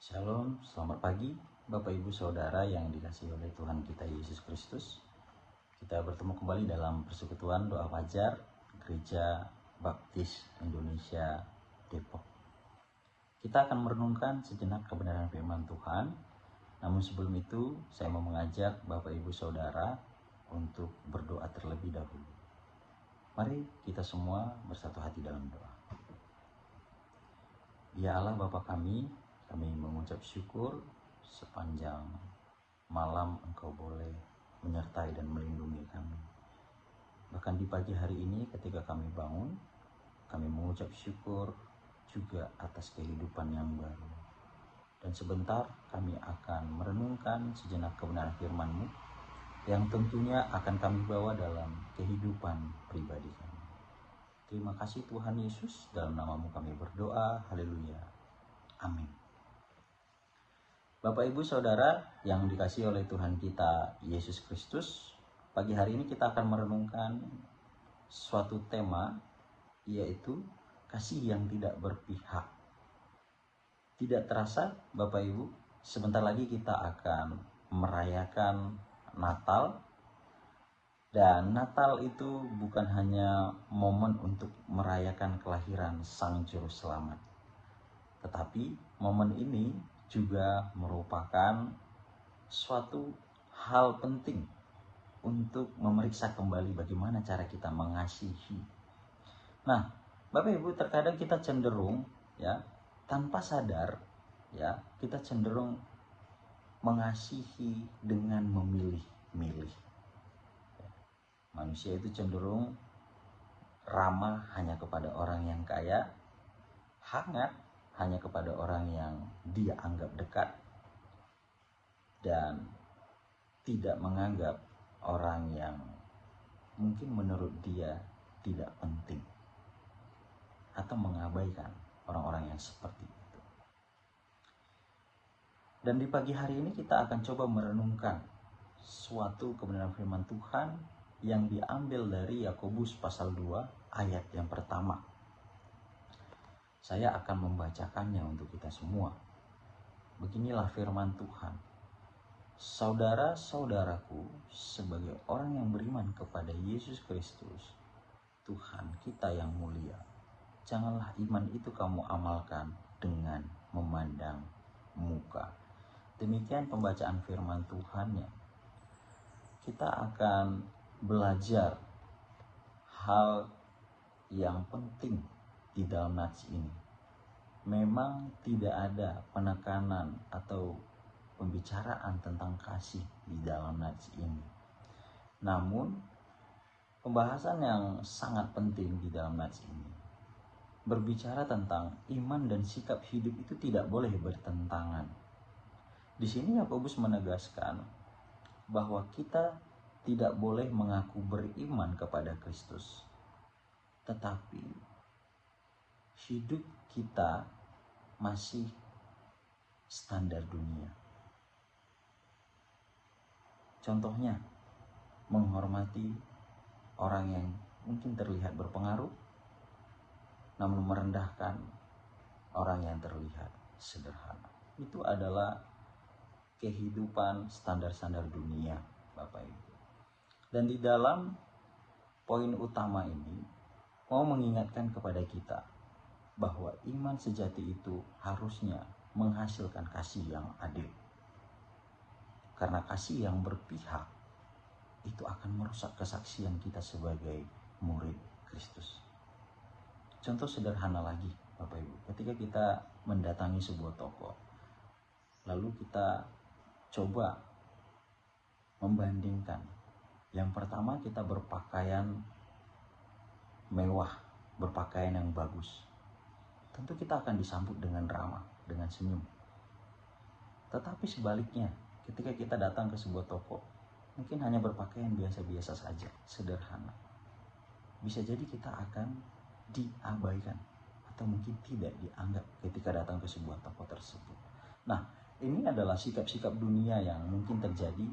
Shalom, selamat pagi Bapak Ibu Saudara yang dikasihi oleh Tuhan kita Yesus Kristus. Kita bertemu kembali dalam persekutuan doa fajar Gereja Baptis Indonesia Depok. Kita akan merenungkan sejenak kebenaran firman Tuhan. Namun sebelum itu saya mau mengajak Bapak Ibu Saudara untuk berdoa terlebih dahulu. Mari kita semua bersatu hati dalam doa. Ya Allah Bapa kami mengucap syukur sepanjang malam Engkau boleh menyertai dan melindungi kami. Bahkan di pagi hari ini ketika kami bangun, kami mengucap syukur juga atas kehidupan yang baru. Dan sebentar kami akan merenungkan sejenak kebenaran firman-Mu yang tentunya akan kami bawa dalam kehidupan pribadi kami. Terima kasih Tuhan Yesus, dalam nama-Mu kami berdoa, haleluya, amin. Bapak Ibu Saudara yang dikasihi oleh Tuhan kita Yesus Kristus, pagi hari ini kita akan merenungkan suatu tema, yaitu kasih yang tidak berpihak. Tidak terasa Bapak Ibu, sebentar lagi kita akan merayakan Natal. Dan Natal itu bukan hanya momen untuk merayakan kelahiran Sang Juru Selamat, tetapi momen ini juga merupakan suatu hal penting untuk memeriksa kembali bagaimana cara kita mengasihi. Nah, Bapak Ibu, terkadang kita cenderung tanpa sadar kita cenderung mengasihi dengan memilih-milih. Manusia itu cenderung ramah hanya kepada orang yang kaya, hangat hanya kepada orang yang dia anggap dekat, dan tidak menganggap orang yang mungkin menurut dia tidak penting, atau mengabaikan orang-orang yang seperti itu. Dan di pagi hari ini kita akan coba merenungkan suatu kebenaran firman Tuhan yang diambil dari Yakobus pasal 2 ayat yang pertama. Saya akan membacakannya untuk kita semua. Beginilah firman Tuhan. Saudara-saudaraku, sebagai orang yang beriman kepada Yesus Kristus, Tuhan kita yang mulia, janganlah iman itu kamu amalkan dengan memandang muka. Demikian pembacaan firman Tuhannya. Kita akan belajar hal yang penting di dalam nats ini. Memang tidak ada penekanan atau pembicaraan tentang kasih di dalam nats ini. Namun pembahasan yang sangat penting di dalam nats ini berbicara tentang iman dan sikap hidup itu tidak boleh bertentangan. Di sini Yakobus menegaskan bahwa kita tidak boleh mengaku beriman kepada Kristus, tetapi hidup kita masih standar dunia. Contohnya, menghormati orang yang mungkin terlihat berpengaruh, namun merendahkan orang yang terlihat sederhana. Itu adalah kehidupan standar-standar dunia, Bapak Ibu. Dan di dalam poin utama ini mau mengingatkan kepada kita bahwa iman sejati itu harusnya menghasilkan kasih yang adil. Karena kasih yang berpihak itu akan merusak kesaksian kita sebagai murid Kristus. Contoh sederhana lagi, Bapak Ibu, ketika kita mendatangi sebuah toko, lalu kita coba membandingkan. Yang pertama, kita berpakaian mewah, berpakaian yang bagus. Tentu kita akan disambut dengan ramah, dengan senyum. Tetapi sebaliknya, ketika kita datang ke sebuah toko, mungkin hanya berpakaian biasa-biasa saja, sederhana, bisa jadi kita akan diabaikan atau mungkin tidak dianggap ketika datang ke sebuah toko tersebut. Nah, ini adalah sikap-sikap dunia yang mungkin terjadi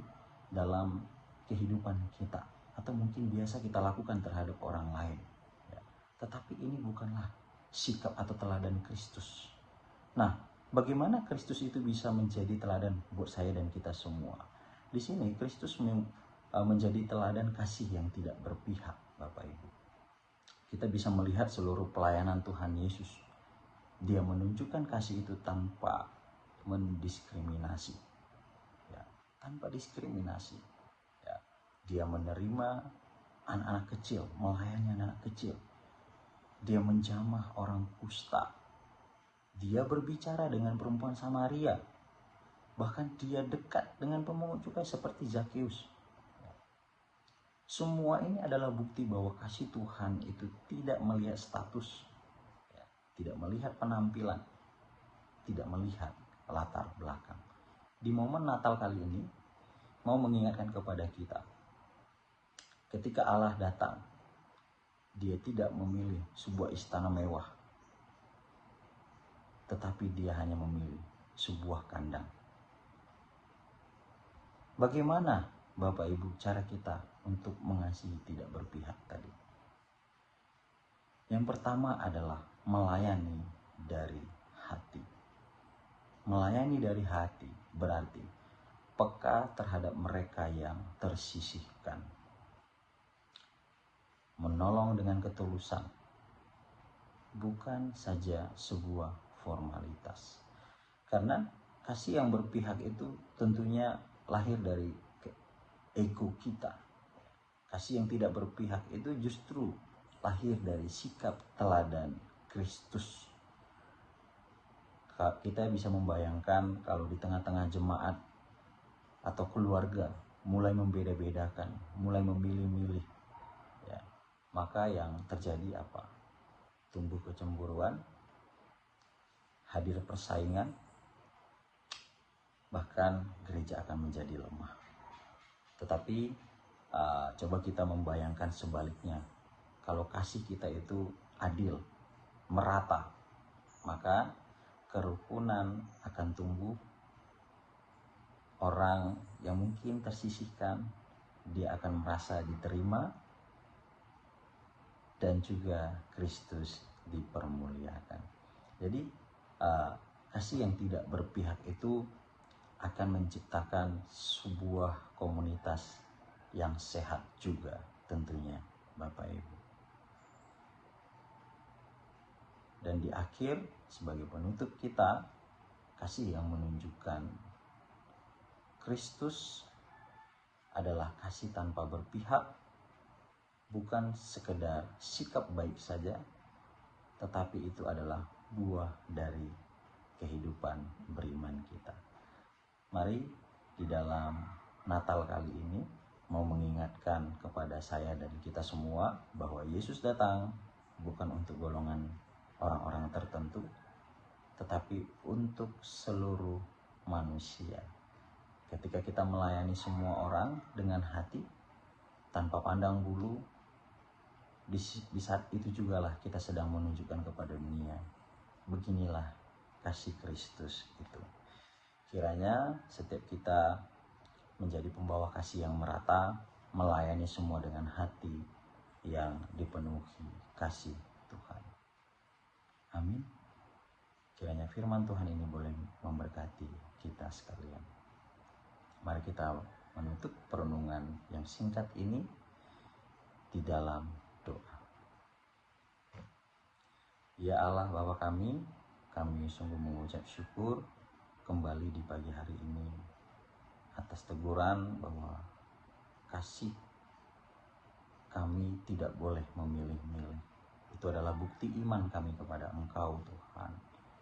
dalam kehidupan kita, atau mungkin biasa kita lakukan terhadap orang lain. Tetapi ini bukanlah sikap atau teladan Kristus. Nah, Bagaimana Kristus itu bisa menjadi teladan buat saya dan kita semua? Di sini Kristus menjadi teladan kasih yang tidak berpihak, Bapak Ibu. Kita bisa melihat seluruh pelayanan Tuhan Yesus. Dia menunjukkan kasih itu tanpa mendiskriminasi, ya, tanpa diskriminasi. Ya. Dia menerima anak-anak kecil, melayani anak kecil. Dia menjamah orang kusta. Dia berbicara dengan perempuan Samaria. Bahkan dia dekat dengan pemungut cukai seperti Zakeus. Semua ini adalah bukti bahwa kasih Tuhan itu tidak melihat status, tidak melihat penampilan, tidak melihat latar belakang. Di momen Natal kali ini, mau mengingatkan kepada kita, ketika Allah datang, dia tidak memilih sebuah istana mewah, tetapi dia hanya memilih sebuah kandang. Bagaimana Bapak Ibu cara kita untuk mengasihi tidak berpihak tadi? Yang pertama adalah melayani dari hati. Melayani dari hati berarti peka terhadap mereka yang tersisihkan. Menolong dengan ketulusan, bukan saja sebuah formalitas. Karena kasih yang berpihak itu tentunya lahir dari ego kita. Kasih yang tidak berpihak itu justru lahir dari sikap teladan Kristus. Kita bisa membayangkan kalau di tengah-tengah jemaat atau keluarga mulai membeda-bedakan, mulai memilih-milih, ya, maka yang terjadi apa? Tumbuh kecemburuan, hadir persaingan, bahkan gereja akan menjadi lemah. Tetapi coba kita membayangkan sebaliknya. Kalau kasih kita itu adil, merata, maka kerukunan akan tumbuh. Orang yang mungkin tersisihkan, dia akan merasa diterima, dan juga Kristus dipermuliakan. Jadi kasih yang tidak berpihak itu akan menciptakan sebuah komunitas yang sehat juga tentunya, Bapak Ibu. Dan di akhir, sebagai penutup kita, kasih yang menunjukkan Kristus adalah kasih tanpa berpihak, bukan sekedar sikap baik saja, tetapi itu adalah buah dari kehidupan beriman kita. Mari di dalam Natal kali ini mau mengingatkan kepada saya dan kita semua bahwa Yesus datang bukan untuk golongan orang-orang tertentu, tetapi untuk seluruh manusia. Ketika kita melayani semua orang dengan hati, tanpa pandang bulu, di saat itu jugalah kita sedang menunjukkan kepada dunia, beginilah kasih Kristus itu. Kiranya setiap kita menjadi pembawa kasih yang merata, melayani semua dengan hati yang dipenuhi kasih Tuhan. Amin. Kiranya firman Tuhan ini boleh memberkati kita sekalian. Mari kita menutup perenungan yang singkat ini di dalam doa. Ya Allah Bapa kami sungguh mengucap syukur kembali di pagi hari ini atas teguran bahwa kasih kami tidak boleh memilih-milih. Itu adalah bukti iman kami kepada Engkau Tuhan.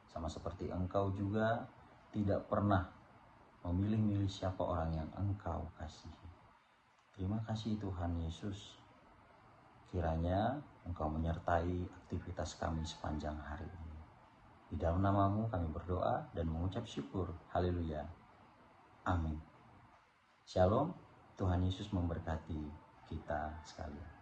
Sama seperti Engkau juga tidak pernah memilih-milih siapa orang yang Engkau kasihi. Terima kasih Tuhan Yesus. Kiranya Engkau menyertai aktivitas kami sepanjang hari ini. Di dalam nama-Mu kami berdoa dan mengucap syukur. Haleluya. Amin. Shalom. Tuhan Yesus memberkati kita sekalian.